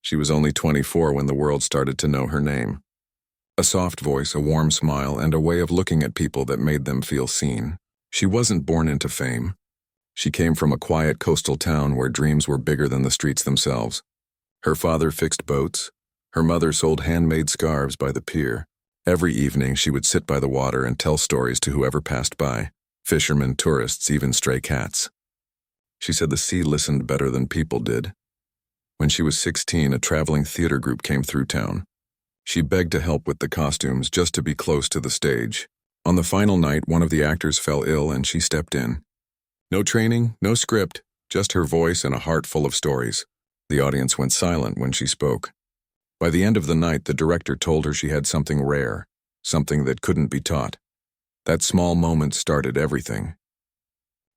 She was only 24 when the world started to know her name. A soft voice, a warm smile, and a way of looking at people that made them feel seen. She wasn't born into fame. She came from a quiet coastal town where dreams were bigger than the streets themselves. Her father fixed boats. Her mother sold handmade scarves by the pier. Every evening she would sit by the water and tell stories to whoever passed by, fishermen, tourists, even stray cats. She said the sea listened better than people did. When she was 16, a traveling theater group came through town. She begged to help with the costumes just to be close to the stage. On the final night, one of the actors fell ill and she stepped in. No training, no script, just her voice and a heart full of stories. The audience went silent when she spoke. By the end of the night, the director told her she had something rare, something that couldn't be taught. That small moment started everything.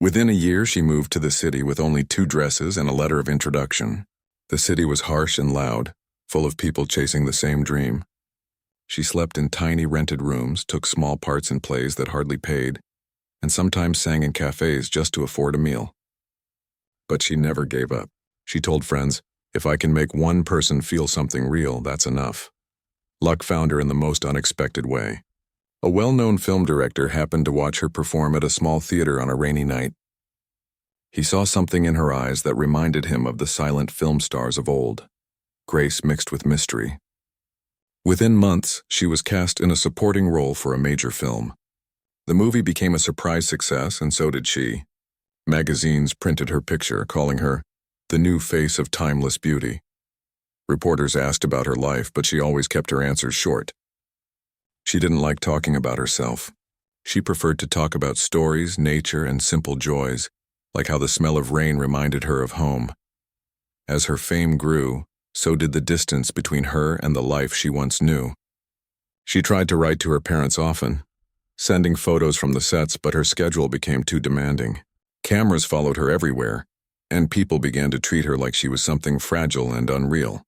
Within a year, she moved to the city with only 2 dresses and a letter of introduction. The city was harsh and loud, full of people chasing the same dream. She slept in tiny rented rooms, took small parts in plays that hardly paid, and sometimes sang in cafes just to afford a meal. But she never gave up. She told friends, "If I can make one person feel something real, that's enough." Luck found her in the most unexpected way. A well-known film director happened to watch her perform at a small theater on a rainy night. He saw something in her eyes that reminded him of the silent film stars of old. Grace mixed with mystery. Within months, she was cast in a supporting role for a major film. The movie became a surprise success, and so did she. Magazines printed her picture, calling her the new face of timeless beauty. Reporters asked about her life, but she always kept her answers short. She didn't like talking about herself. She preferred to talk about stories, nature, and simple joys, like how the smell of rain reminded her of home. As her fame grew, so did the distance between her and the life she once knew. She tried to write to her parents often, sending photos from the sets, but her schedule became too demanding. Cameras followed her everywhere, and people began to treat her like she was something fragile and unreal.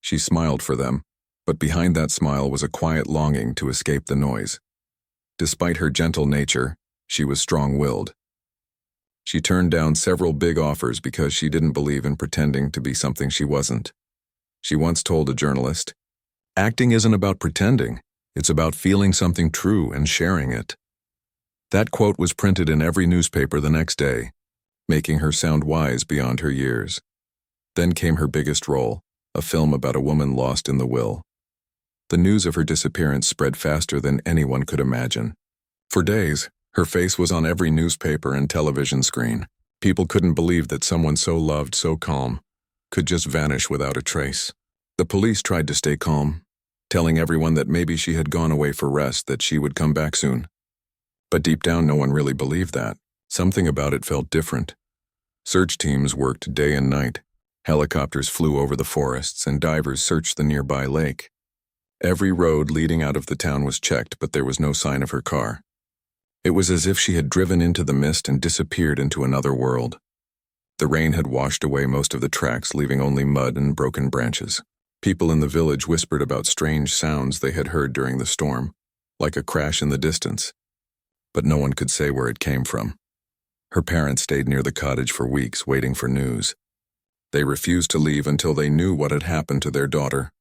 She smiled for them, but behind that smile was a quiet longing to escape the noise. Despite her gentle nature, she was strong-willed. She turned down several big offers because she didn't believe in pretending to be something she wasn't. She once told a journalist, "Acting isn't about pretending, it's about feeling something true and sharing it." That quote was printed in every newspaper the next day, making her sound wise beyond her years. Then came her biggest role, a film about a woman lost in the will. The news of her disappearance spread faster than anyone could imagine. For days, her face was on every newspaper and television screen. People couldn't believe that someone so loved, so calm, could just vanish without a trace. The police tried to stay calm, telling everyone that maybe she had gone away for rest, that she would come back soon. But deep down, no one really believed that. Something about it felt different. Search teams worked day and night. Helicopters flew over the forests, and divers searched the nearby lake. Every road leading out of the town was checked, but there was no sign of her car. It was as if she had driven into the mist and disappeared into another world. The rain had washed away most of the tracks, leaving only mud and broken branches. People in the village whispered about strange sounds they had heard during the storm, like a crash in the distance. But no one could say where it came from. Her parents stayed near the cottage for weeks, waiting for news. They refused to leave until they knew what had happened to their daughter.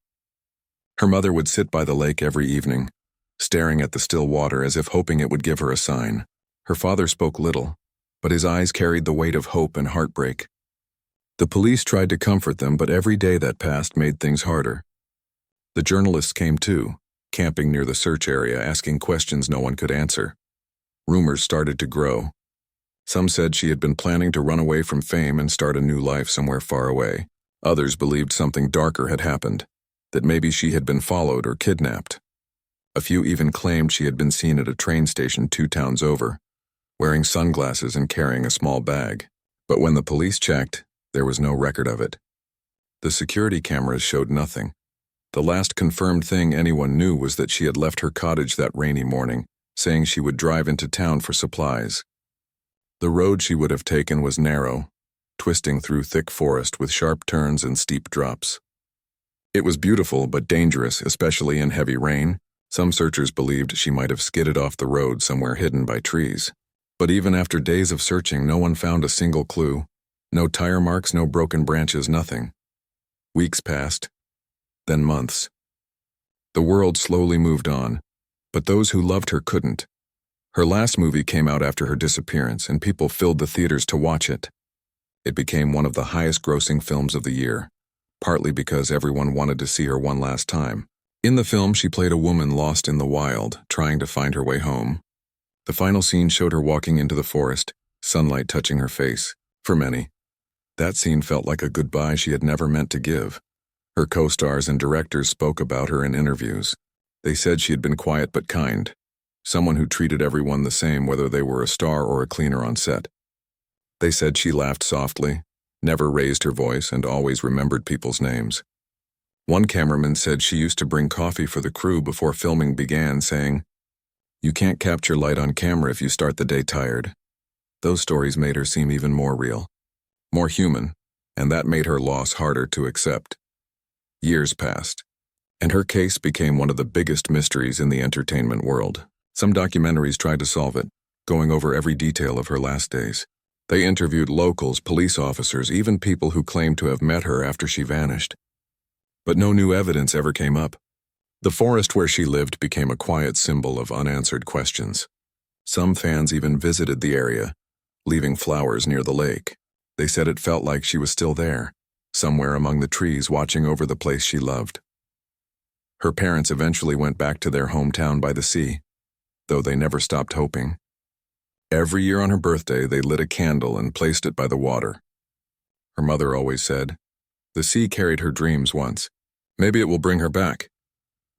Her mother would sit by the lake every evening, staring at the still water as if hoping it would give her a sign. Her father spoke little, but his eyes carried the weight of hope and heartbreak. The police tried to comfort them, but every day that passed made things harder. The journalists came too, camping near the search area, asking questions no one could answer. Rumors started to grow. Some said she had been planning to run away from fame and start a new life somewhere far away. Others believed something darker had happened, that maybe she had been followed or kidnapped. A few even claimed she had been seen at a train station 2 towns over, wearing sunglasses and carrying a small bag. But when the police checked, there was no record of it. The security cameras showed nothing. The last confirmed thing anyone knew was that she had left her cottage that rainy morning, saying she would drive into town for supplies. The road she would have taken was narrow, twisting through thick forest with sharp turns and steep drops. It was beautiful but dangerous, especially in heavy rain. Some searchers believed she might have skidded off the road somewhere hidden by trees. But even after days of searching, no one found a single clue. No tire marks, no broken branches, nothing. Weeks passed, then months. The world slowly moved on, but those who loved her couldn't. Her last movie came out after her disappearance, and people filled the theaters to watch it. It became one of the highest-grossing films of the year, partly because everyone wanted to see her one last time. In the film, she played a woman lost in the wild, trying to find her way home. The final scene showed her walking into the forest, sunlight touching her face. For many, that scene felt like a goodbye she had never meant to give. Her co-stars and directors spoke about her in interviews. They said she had been quiet but kind, someone who treated everyone the same whether they were a star or a cleaner on set. They said she laughed softly, never raised her voice, and always remembered people's names. One cameraman said she used to bring coffee for the crew before filming began, saying, "You can't capture light on camera if you start the day tired." Those stories made her seem even more real, more human, and that made her loss harder to accept. Years passed, and her case became one of the biggest mysteries in the entertainment world. Some documentaries tried to solve it, going over every detail of her last days. They interviewed locals, police officers, even people who claimed to have met her after she vanished. But no new evidence ever came up. The forest where she lived became a quiet symbol of unanswered questions. Some fans even visited the area, leaving flowers near the lake. They said it felt like she was still there, somewhere among the trees watching over the place she loved. Her parents eventually went back to their hometown by the sea, though they never stopped hoping. Every year on her birthday, they lit a candle and placed it by the water. Her mother always said, "The sea carried her dreams once. Maybe it will bring her back."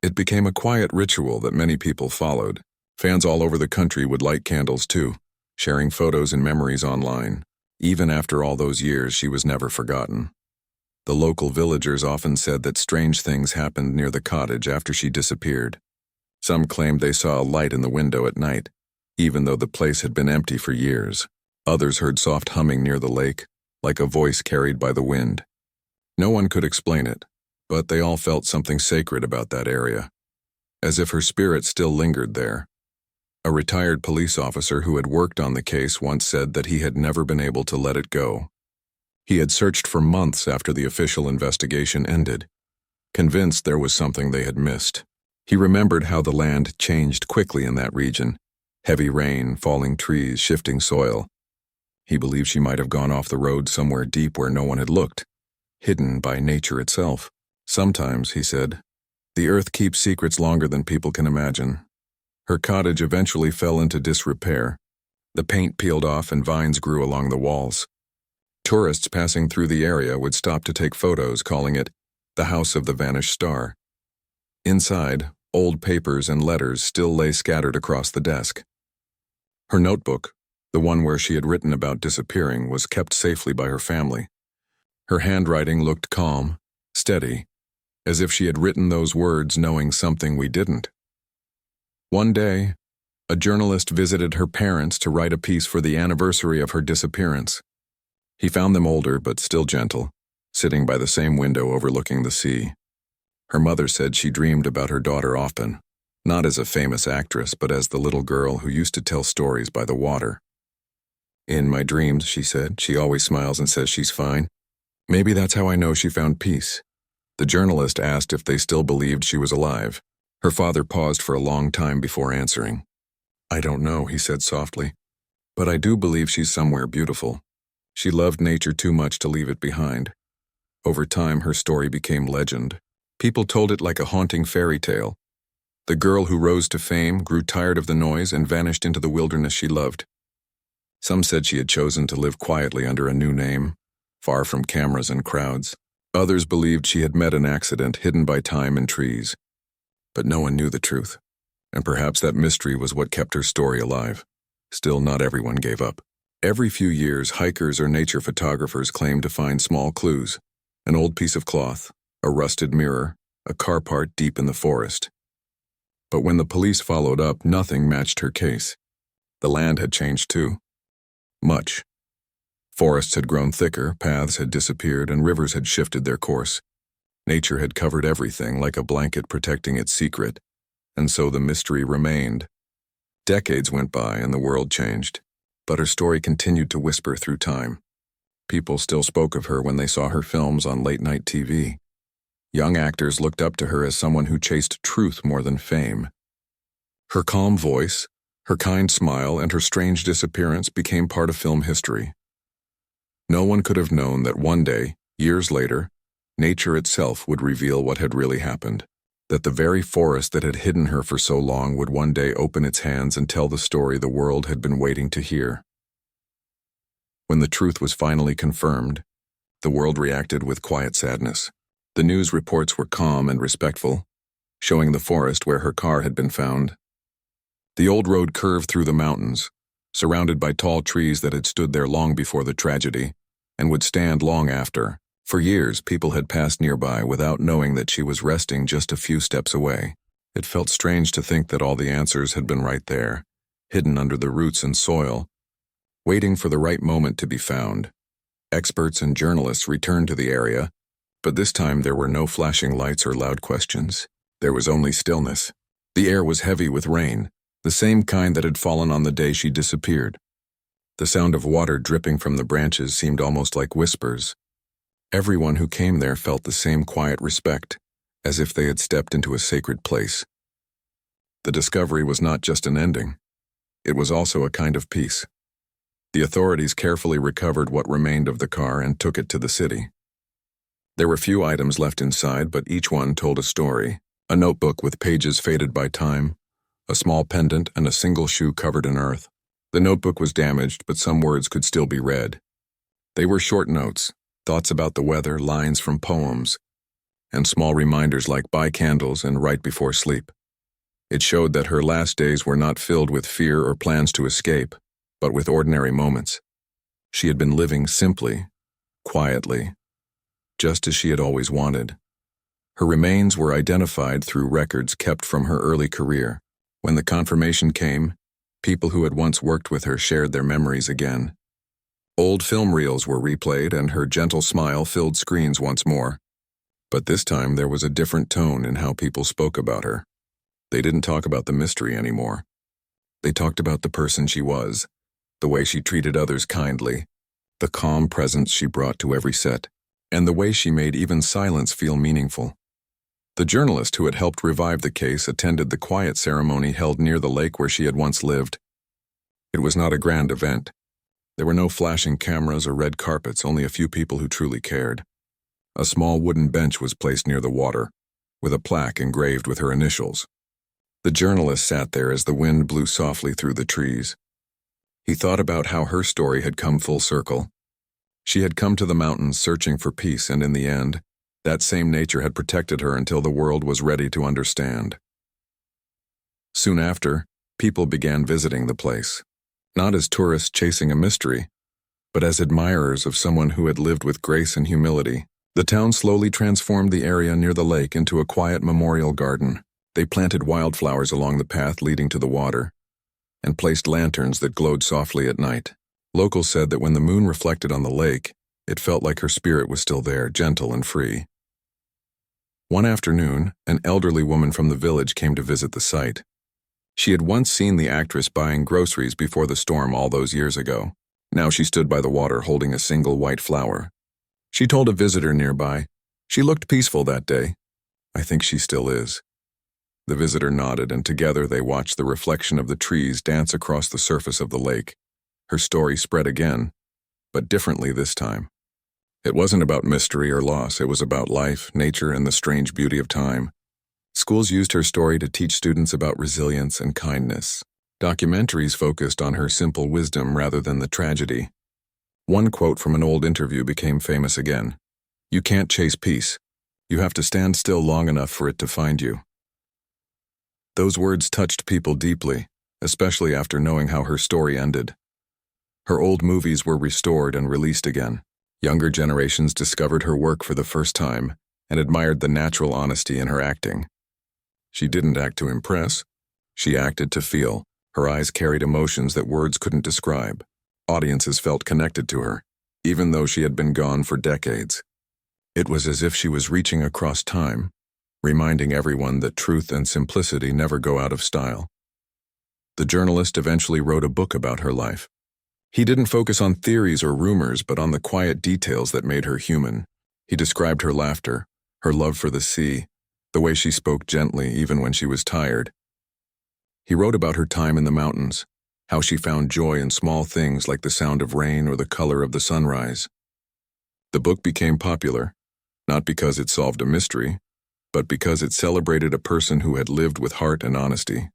It became a quiet ritual that many people followed. Fans all over the country would light candles too, sharing photos and memories online. Even after all those years, she was never forgotten. The local villagers often said that strange things happened near the cottage after she disappeared. Some claimed they saw a light in the window at night, even though the place had been empty for years. Others heard soft humming near the lake, like a voice carried by the wind. No one could explain it, but they all felt something sacred about that area, as if her spirit still lingered there. A retired police officer who had worked on the case once said that he had never been able to let it go. He had searched for months after the official investigation ended, convinced there was something they had missed. He remembered how the land changed quickly in that region. Heavy rain, falling trees, shifting soil. He believed she might have gone off the road somewhere deep where no one had looked, hidden by nature itself. Sometimes, he said, the earth keeps secrets longer than people can imagine. Her cottage eventually fell into disrepair. The paint peeled off and vines grew along the walls. Tourists passing through the area would stop to take photos, calling it the House of the Vanished Star. Inside, old papers and letters still lay scattered across the desk. Her notebook, the one where she had written about disappearing, was kept safely by her family. Her handwriting looked calm, steady, as if she had written those words knowing something we didn't. One day, a journalist visited her parents to write a piece for the anniversary of her disappearance. He found them older but still gentle, sitting by the same window overlooking the sea. Her mother said she dreamed about her daughter often, not as a famous actress, but as the little girl who used to tell stories by the water. "In my dreams," she said, "she always smiles and says she's fine. Maybe that's how I know she found peace." The journalist asked if they still believed she was alive. Her father paused for a long time before answering. "I don't know," he said softly, "but I do believe she's somewhere beautiful. She loved nature too much to leave it behind." Over time, her story became legend. People told it like a haunting fairy tale. The girl who rose to fame grew tired of the noise and vanished into the wilderness she loved. Some said she had chosen to live quietly under a new name, far from cameras and crowds. Others believed she had met an accident hidden by time and trees. But no one knew the truth, and perhaps that mystery was what kept her story alive. Still, not everyone gave up. Every few years, hikers or nature photographers claimed to find small clues: an old piece of cloth, a rusted mirror, a car part deep in the forest. But when the police followed up, nothing matched her case. The land had changed too. Much. Forests had grown thicker, paths had disappeared, and rivers had shifted their course. Nature had covered everything like a blanket protecting its secret, and so the mystery remained. Decades went by and the world changed, but her story continued to whisper through time. People still spoke of her when they saw her films on late-night TV. Young actors looked up to her as someone who chased truth more than fame. Her calm voice, her kind smile, and her strange disappearance became part of film history. No one could have known that one day, years later, nature itself would reveal what had really happened. That the very forest that had hidden her for so long would one day open its hands and tell the story the world had been waiting to hear. When the truth was finally confirmed, the world reacted with quiet sadness. The news reports were calm and respectful, showing the forest where her car had been found. The old road curved through the mountains, surrounded by tall trees that had stood there long before the tragedy, and would stand long after. For years, people had passed nearby without knowing that she was resting just a few steps away. It felt strange to think that all the answers had been right there, hidden under the roots and soil, waiting for the right moment to be found. Experts and journalists returned to the area, but this time there were no flashing lights or loud questions. There was only stillness. The air was heavy with rain, the same kind that had fallen on the day she disappeared. The sound of water dripping from the branches seemed almost like whispers. Everyone who came there felt the same quiet respect, as if they had stepped into a sacred place. The discovery was not just an ending. It was also a kind of peace. The authorities carefully recovered what remained of the car and took it to the city. There were few items left inside, but each one told a story. A notebook with pages faded by time, a small pendant, and a single shoe covered in earth. The notebook was damaged, but some words could still be read. They were short notes, thoughts about the weather, lines from poems, and small reminders like buy candles and write before sleep. It showed that her last days were not filled with fear or plans to escape, but with ordinary moments. She had been living simply, quietly, just as she had always wanted. Her remains were identified through records kept from her early career. When the confirmation came, people who had once worked with her shared their memories again. Old film reels were replayed, and her gentle smile filled screens once more. But this time there was a different tone in how people spoke about her. They didn't talk about the mystery anymore. They talked about the person she was, the way she treated others kindly, the calm presence she brought to every set, and the way she made even silence feel meaningful. The journalist who had helped revive the case attended the quiet ceremony held near the lake where she had once lived. It was not a grand event. There were no flashing cameras or red carpets, only a few people who truly cared. A small wooden bench was placed near the water, with a plaque engraved with her initials. The journalist sat there as the wind blew softly through the trees. He thought about how her story had come full circle. She had come to the mountains searching for peace, and in the end, that same nature had protected her until the world was ready to understand. Soon after, people began visiting the place, not as tourists chasing a mystery, but as admirers of someone who had lived with grace and humility. The town slowly transformed the area near the lake into a quiet memorial garden. They planted wildflowers along the path leading to the water, and placed lanterns that glowed softly at night. Locals said that when the moon reflected on the lake, it felt like her spirit was still there, gentle and free. One afternoon, an elderly woman from the village came to visit the site. She had once seen the actress buying groceries before the storm all those years ago. Now she stood by the water holding a single white flower. She told a visitor nearby, "She looked peaceful that day. I think she still is." The visitor nodded, and together they watched the reflection of the trees dance across the surface of the lake. Her story spread again, but differently this time. It wasn't about mystery or loss, it was about life, nature, and the strange beauty of time. Schools used her story to teach students about resilience and kindness. Documentaries focused on her simple wisdom rather than the tragedy. One quote from an old interview became famous again. "You can't chase peace. You have to stand still long enough for it to find you." Those words touched people deeply, especially after knowing how her story ended. Her old movies were restored and released again. Younger generations discovered her work for the first time and admired the natural honesty in her acting. She didn't act to impress. She acted to feel. Her eyes carried emotions that words couldn't describe. Audiences felt connected to her, even though she had been gone for decades. It was as if she was reaching across time, reminding everyone that truth and simplicity never go out of style. The journalist eventually wrote a book about her life. He didn't focus on theories or rumors, but on the quiet details that made her human. He described her laughter, her love for the sea, the way she spoke gently even when she was tired. He wrote about her time in the mountains, how she found joy in small things like the sound of rain or the color of the sunrise. The book became popular, not because it solved a mystery, but because it celebrated a person who had lived with heart and honesty.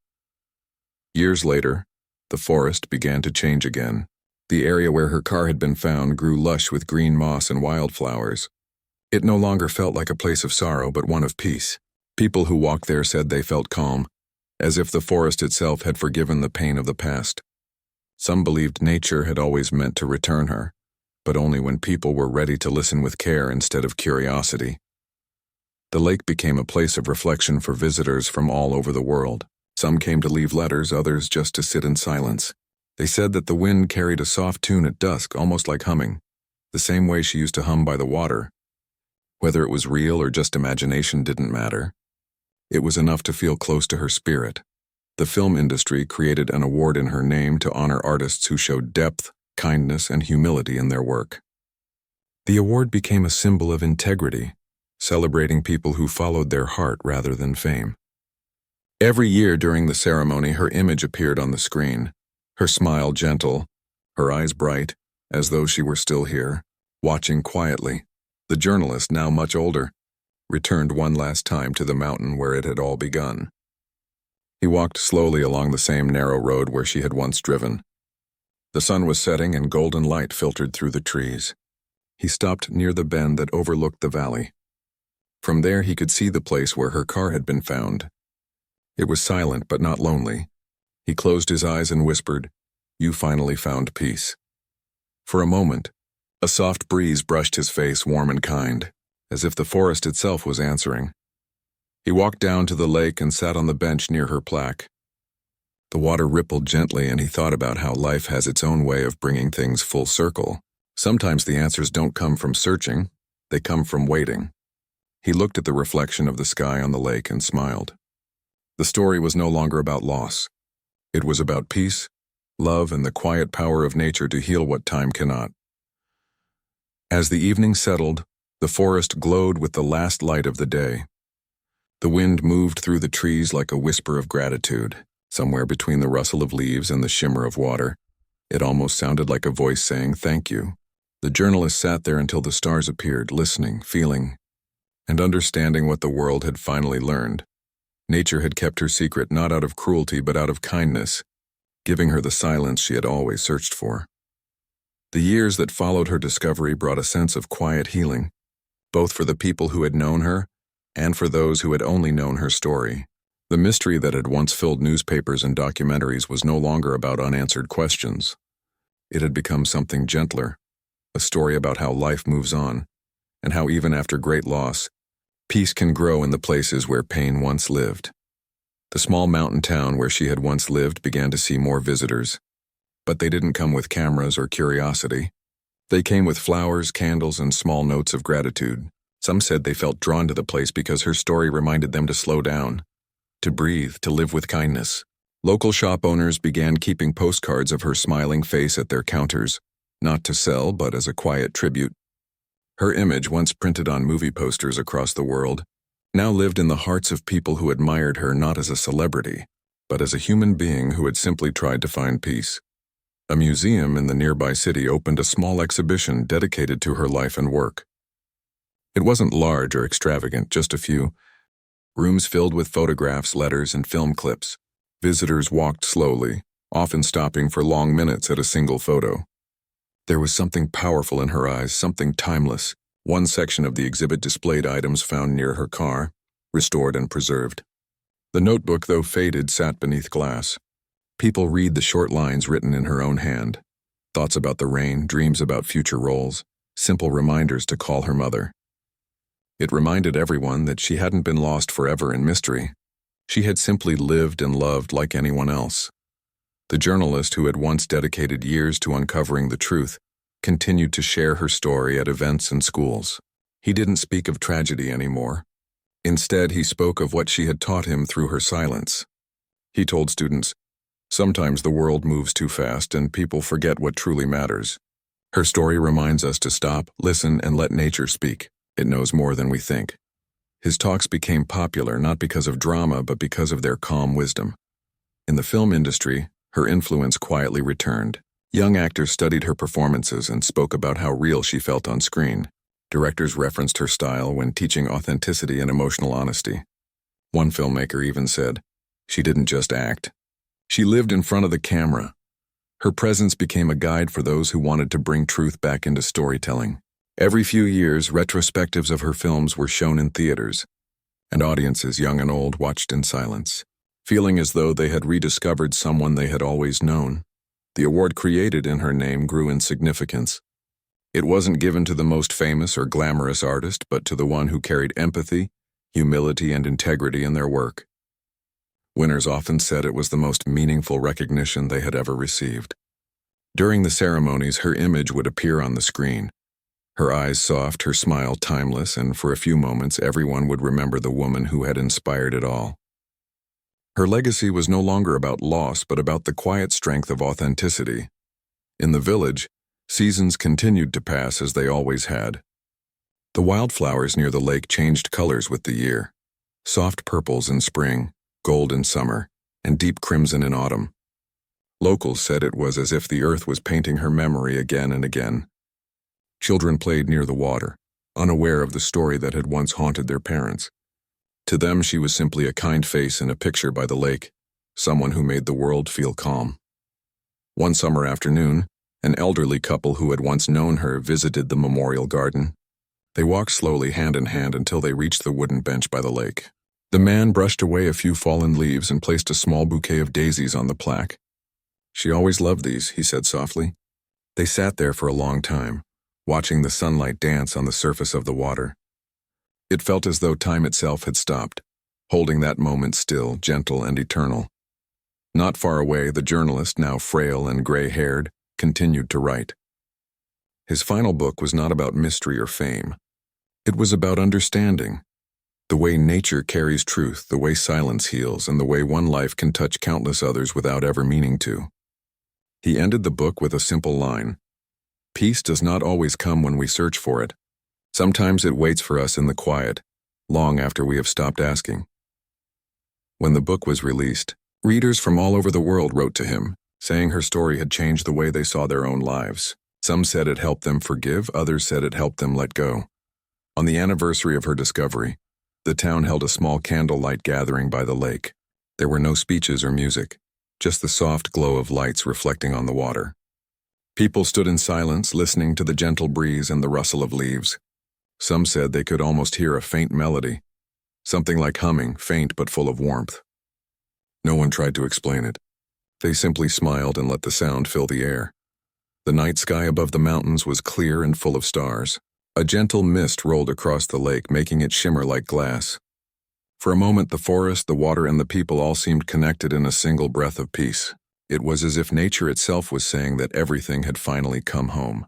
Years later, the forest began to change again. The area where her car had been found grew lush with green moss and wildflowers. It no longer felt like a place of sorrow, but one of peace. People who walked there said they felt calm, as if the forest itself had forgiven the pain of the past. Some believed nature had always meant to return her, but only when people were ready to listen with care instead of curiosity. The lake became a place of reflection for visitors from all over the world. Some came to leave letters, others just to sit in silence. They said that the wind carried a soft tune at dusk, almost like humming, the same way she used to hum by the water. Whether it was real or just imagination didn't matter. It was enough to feel close to her spirit. The film industry created an award in her name to honor artists who showed depth, kindness, and humility in their work. The award became a symbol of integrity, celebrating people who followed their heart rather than fame. Every year during the ceremony, her image appeared on the screen, her smile gentle, her eyes bright, as though she were still here, watching quietly. The journalist, now much older, returned one last time to the mountain where it had all begun. He walked slowly along the same narrow road where she had once driven. The sun was setting and golden light filtered through the trees. He stopped near the bend that overlooked the valley. From there he could see the place where her car had been found. It was silent but not lonely. He closed his eyes and whispered, "You finally found peace." For a moment, a soft breeze brushed his face, warm and kind, as if the forest itself was answering. He walked down to the lake and sat on the bench near her plaque. The water rippled gently, and he thought about how life has its own way of bringing things full circle. Sometimes the answers don't come from searching, they come from waiting. He looked at the reflection of the sky on the lake and smiled. The story was no longer about loss. It was about peace, love, and the quiet power of nature to heal what time cannot. As the evening settled, the forest glowed with the last light of the day. The wind moved through the trees like a whisper of gratitude, somewhere between the rustle of leaves and the shimmer of water. It almost sounded like a voice saying, "Thank you." The journalist sat there until the stars appeared, listening, feeling, and understanding what the world had finally learned. Nature had kept her secret not out of cruelty but out of kindness, giving her the silence she had always searched for. The years that followed her discovery brought a sense of quiet healing, both for the people who had known her and for those who had only known her story. The mystery that had once filled newspapers and documentaries was no longer about unanswered questions. It had become something gentler, a story about how life moves on, and how even after great loss, peace can grow in the places where pain once lived. The small mountain town where she had once lived began to see more visitors, but they didn't come with cameras or curiosity. They came with flowers, candles, and small notes of gratitude. Some said they felt drawn to the place because her story reminded them to slow down, to breathe, to live with kindness. Local shop owners began keeping postcards of her smiling face at their counters, not to sell but as a quiet tribute. Her image, once printed on movie posters across the world, now lived in the hearts of people who admired her not as a celebrity, but as a human being who had simply tried to find peace. A museum in the nearby city opened a small exhibition dedicated to her life and work. It wasn't large or extravagant, just a few rooms filled with photographs, letters, and film clips. Visitors walked slowly, often stopping for long minutes at a single photo. There was something powerful in her eyes, something timeless. One section of the exhibit displayed items found near her car, restored and preserved. The notebook, though faded, sat beneath glass. People read the short lines written in her own hand. Thoughts about the rain, dreams about future roles, simple reminders to call her mother. It reminded everyone that she hadn't been lost forever in mystery. She had simply lived and loved like anyone else. The journalist who had once dedicated years to uncovering the truth continued to share her story at events and schools. He didn't speak of tragedy anymore. Instead, he spoke of what she had taught him through her silence. He told students, "Sometimes the world moves too fast and people forget what truly matters. Her story reminds us to stop, listen, and let nature speak. It knows more than we think." His talks became popular not because of drama but because of their calm wisdom. In the film industry, her influence quietly returned. Young actors studied her performances and spoke about how real she felt on screen. Directors referenced her style when teaching authenticity and emotional honesty. One filmmaker even said, "She didn't just act. She lived in front of the camera." Her presence became a guide for those who wanted to bring truth back into storytelling. Every few years, retrospectives of her films were shown in theaters, and audiences, young and old, watched in silence, feeling as though they had rediscovered someone they had always known. The award created in her name grew in significance. It wasn't given to the most famous or glamorous artist, but to the one who carried empathy, humility, and integrity in their work. Winners often said it was the most meaningful recognition they had ever received. During the ceremonies, her image would appear on the screen. Her eyes soft, her smile timeless, and for a few moments everyone would remember the woman who had inspired it all. Her legacy was no longer about loss, but about the quiet strength of authenticity. In the village, seasons continued to pass as they always had. The wildflowers near the lake changed colors with the year. Soft purples in spring, gold in summer, and deep crimson in autumn. Locals said it was as if the earth was painting her memory again and again. Children played near the water, unaware of the story that had once haunted their parents. To them, she was simply a kind face in a picture by the lake, someone who made the world feel calm. One summer afternoon, an elderly couple who had once known her visited the memorial garden. They walked slowly hand in hand until they reached the wooden bench by the lake. The man brushed away a few fallen leaves and placed a small bouquet of daisies on the plaque. "She always loved these," he said softly. They sat there for a long time, watching the sunlight dance on the surface of the water. It felt as though time itself had stopped, holding that moment still, gentle, and eternal. Not far away, the journalist, now frail and gray-haired, continued to write. His final book was not about mystery or fame. It was about understanding. The way nature carries truth, the way silence heals, and the way one life can touch countless others without ever meaning to. He ended the book with a simple line: "Peace does not always come when we search for it. Sometimes it waits for us in the quiet, long after we have stopped asking." When the book was released, readers from all over the world wrote to him, saying her story had changed the way they saw their own lives. Some said it helped them forgive, others said it helped them let go. On the anniversary of her discovery, the town held a small candlelight gathering by the lake. There were no speeches or music, just the soft glow of lights reflecting on the water. People stood in silence, listening to the gentle breeze and the rustle of leaves. Some said they could almost hear a faint melody, something like humming, faint but full of warmth. No one tried to explain it. They simply smiled and let the sound fill the air. The night sky above the mountains was clear and full of stars. A gentle mist rolled across the lake, making it shimmer like glass. For a moment, the forest, the water, and the people all seemed connected in a single breath of peace. It was as if nature itself was saying that everything had finally come home.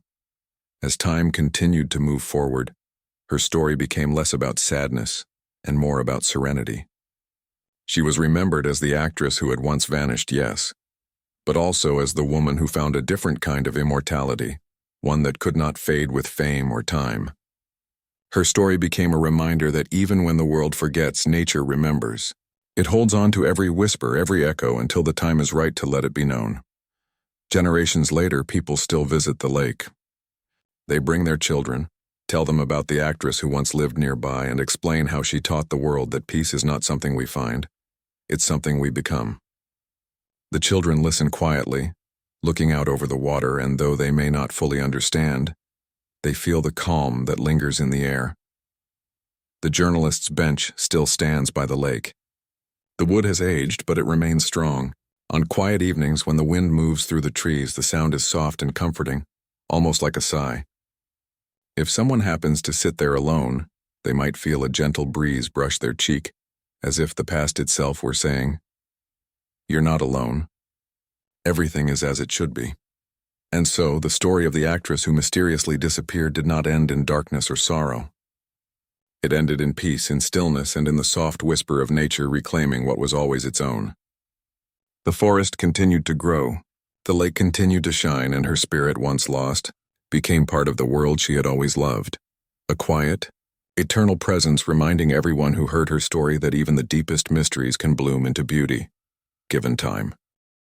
As time continued to move forward, her story became less about sadness and more about serenity. She was remembered as the actress who had once vanished, yes, but also as the woman who found a different kind of immortality, one that could not fade with fame or time. Her story became a reminder that even when the world forgets, nature remembers. It holds on to every whisper, every echo, until the time is right to let it be known. Generations later, people still visit the lake. They bring their children, tell them about the actress who once lived nearby, and explain how she taught the world that peace is not something we find, it's something we become. The children listen quietly, looking out over the water, and though they may not fully understand, they feel the calm that lingers in the air. The journalist's bench still stands by the lake. The wood has aged, but it remains strong. On quiet evenings, when the wind moves through the trees, the sound is soft and comforting, almost like a sigh. If someone happens to sit there alone, they might feel a gentle breeze brush their cheek, as if the past itself were saying, "You're not alone. Everything is as it should be." And so, the story of the actress who mysteriously disappeared did not end in darkness or sorrow. It ended in peace, in stillness, and in the soft whisper of nature reclaiming what was always its own. The forest continued to grow. The lake continued to shine, and her spirit, once lost, became part of the world she had always loved. A quiet, eternal presence reminding everyone who heard her story that even the deepest mysteries can bloom into beauty, given time.